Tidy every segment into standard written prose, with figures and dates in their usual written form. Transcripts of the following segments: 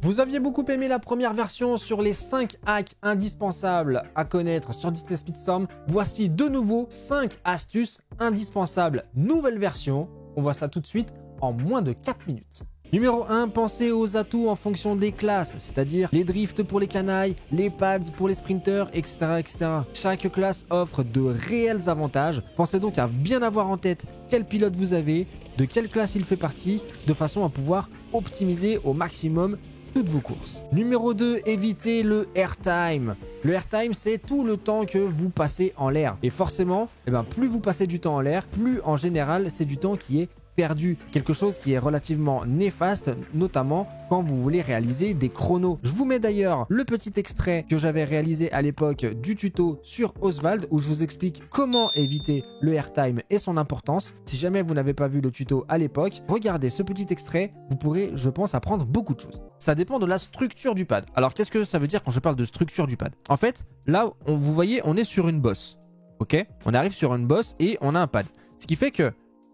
Vous aviez beaucoup aimé la première version sur les 5 hacks indispensables à connaître sur Disney Speedstorm. Voici de nouveau 5 astuces indispensables. Nouvelle version. On voit ça tout de suite en moins de 4 minutes. Numéro 1, pensez aux atouts en fonction des classes, c'est-à-dire les drifts pour les canailles, les pads pour les sprinters, etc., etc. Chaque classe offre de réels avantages. Pensez donc à bien avoir en tête quel pilote vous avez, de quelle classe il fait partie, de façon à pouvoir optimiser au maximum toutes vos courses. Numéro 2, évitez le airtime. Le airtime, c'est tout le temps que vous passez en l'air. Et forcément, plus vous passez du temps en l'air, plus en général, c'est du temps qui est perdu. Quelque chose qui est relativement néfaste, notamment quand vous voulez réaliser des chronos. Je vous mets d'ailleurs le petit extrait que j'avais réalisé à l'époque du tuto sur Oswald où je vous explique comment éviter le airtime et son importance. Si jamais vous n'avez pas vu le tuto à l'époque, regardez ce petit extrait, vous pourrez, je pense, apprendre beaucoup de choses. Ça dépend de la structure du pad. Alors, qu'est-ce que ça veut dire quand je parle de structure du pad? En fait, là, vous voyez, on est sur une bosse. Ok? On arrive sur une bosse et on a un pad. Ce qui fait que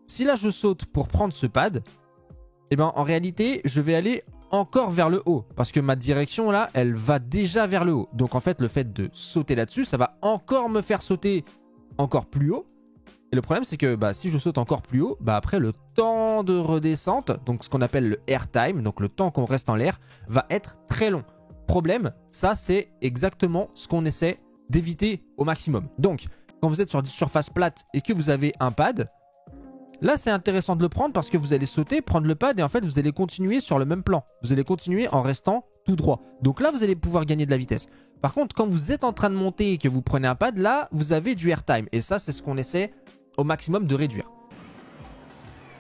si là je saute pour prendre ce pad, en réalité, je vais aller encore vers le haut. Parce que ma direction là, elle va déjà vers le haut. Donc en fait, le fait de sauter là-dessus, ça va encore me faire sauter encore plus haut. Et le problème, c'est que si je saute encore plus haut, après le temps de redescente, donc ce qu'on appelle le airtime, donc le temps qu'on reste en l'air, va être très long. Problème, ça c'est exactement ce qu'on essaie d'éviter au maximum. Donc, quand vous êtes sur des surfaces plates et que vous avez un pad, là, c'est intéressant de le prendre parce que vous allez sauter, prendre le pad et en fait, vous allez continuer sur le même plan. Vous allez continuer en restant tout droit. Donc là, vous allez pouvoir gagner de la vitesse. Par contre, quand vous êtes en train de monter et que vous prenez un pad, là, vous avez du airtime. Et ça, c'est ce qu'on essaie au maximum de réduire.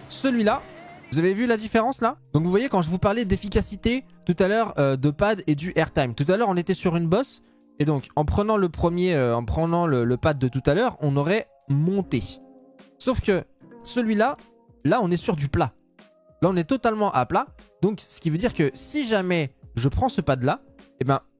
Celui-là, vous avez vu la différence là? Donc vous voyez, quand je vous parlais d'efficacité tout à l'heure de pad et du airtime. Tout à l'heure, on était sur une bosse. Et donc, en prenant le premier, en prenant le pad de tout à l'heure, on aurait monté. Sauf que celui-là, là on est sur du plat. Là on est totalement à plat. Donc ce qui veut dire que si jamais je prends ce pad là,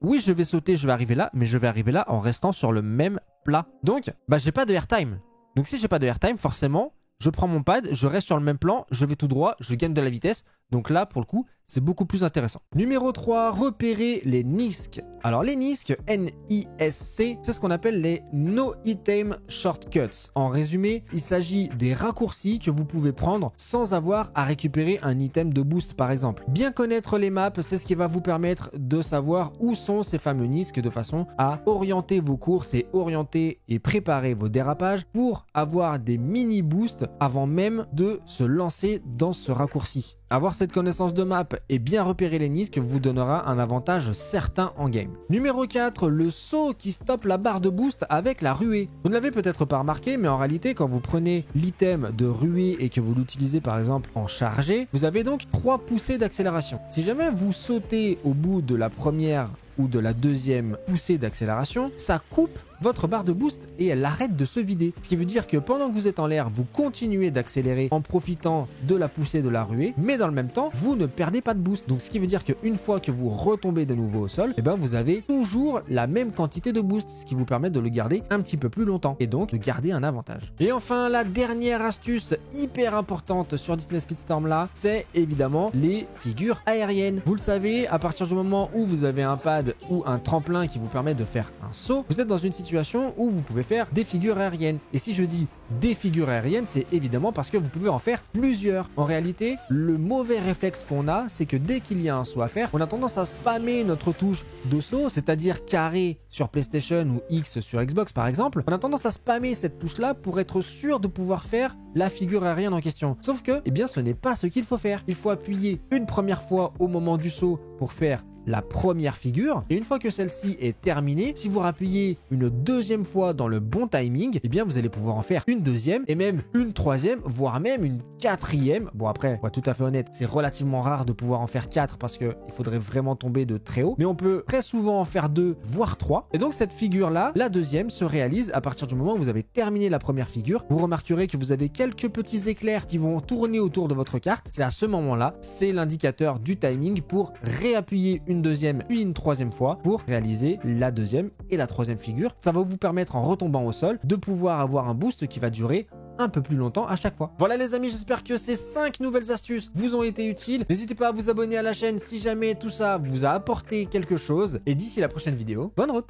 oui je vais sauter, je vais arriver là, mais je vais arriver là en restant sur le même plat. Donc j'ai pas de airtime. Donc si j'ai pas de airtime, forcément, je prends mon pad, je reste sur le même plan, je vais tout droit, je gagne de la vitesse. Donc là pour le coup, c'est beaucoup plus intéressant. Numéro 3, repérer les NISC. Alors les NISC, N-I-S-C, c'est ce qu'on appelle les No Item Shortcuts. En résumé, il s'agit des raccourcis que vous pouvez prendre sans avoir à récupérer un item de boost par exemple. Bien connaître les maps, c'est ce qui va vous permettre de savoir où sont ces fameux NISC de façon à orienter vos courses et orienter et préparer vos dérapages pour avoir des mini boosts avant même de se lancer dans ce raccourci. Avoir cette connaissance de map et bien repérer les NISC vous donnera un avantage certain en game. Numéro 4, le saut qui stoppe la barre de boost avec la ruée. Vous ne l'avez peut-être pas remarqué, mais en réalité, quand vous prenez l'item de ruée et que vous l'utilisez par exemple en chargé, vous avez donc 3 poussées d'accélération. Si jamais vous sautez au bout de la première ou de la deuxième poussée d'accélération, ça coupe votre barre de boost et elle arrête de se vider. Ce qui veut dire que pendant que vous êtes en l'air, vous continuez d'accélérer en profitant de la poussée de la ruée, mais dans le même temps, vous ne perdez pas de boost. Donc ce qui veut dire qu'une fois que vous retombez de nouveau au sol, vous avez toujours la même quantité de boost, ce qui vous permet de le garder un petit peu plus longtemps et donc de garder un avantage. Et enfin, la dernière astuce hyper importante sur Disney Speedstorm là, c'est évidemment les figures aériennes. Vous le savez, à partir du moment où vous avez un pad ou un tremplin qui vous permet de faire un saut, vous êtes dans une situation où vous pouvez faire des figures aériennes. Et si je dis des figures aériennes, c'est évidemment parce que vous pouvez en faire plusieurs. En réalité, le mauvais réflexe qu'on a, c'est que dès qu'il y a un saut à faire, on a tendance à spammer notre touche de saut, c'est-à-dire carré sur PlayStation ou X sur Xbox par exemple. On a tendance à spammer cette touche-là pour être sûr de pouvoir faire la figure aérienne en question. Sauf que, ce n'est pas ce qu'il faut faire. Il faut appuyer une première fois au moment du saut pour faire la première figure, et une fois que celle-ci est terminée, si vous rappuyez une deuxième fois dans le bon timing, vous allez pouvoir en faire une deuxième et même une troisième, voire même une quatrième. Bon après, pour être tout à fait honnête, c'est relativement rare de pouvoir en faire 4 parce qu'il faudrait vraiment tomber de très haut, mais on peut très souvent en faire 2 voire 3. Et donc cette figure-là, la deuxième, se réalise à partir du moment où vous avez terminé la première figure. Vous remarquerez que vous avez quelques petits éclairs qui vont tourner autour de votre carte. C'est à ce moment-là, c'est l'indicateur du timing pour réappuyer une deuxième puis une troisième fois pour réaliser la deuxième et la troisième figure. Ça va vous permettre en retombant au sol de pouvoir avoir un boost qui va durer un peu plus longtemps à chaque fois. Voilà les amis, j'espère que ces 5 nouvelles astuces vous ont été utiles. N'hésitez pas à vous abonner à la chaîne si jamais tout ça vous a apporté quelque chose. Et d'ici la prochaine vidéo, bonne route!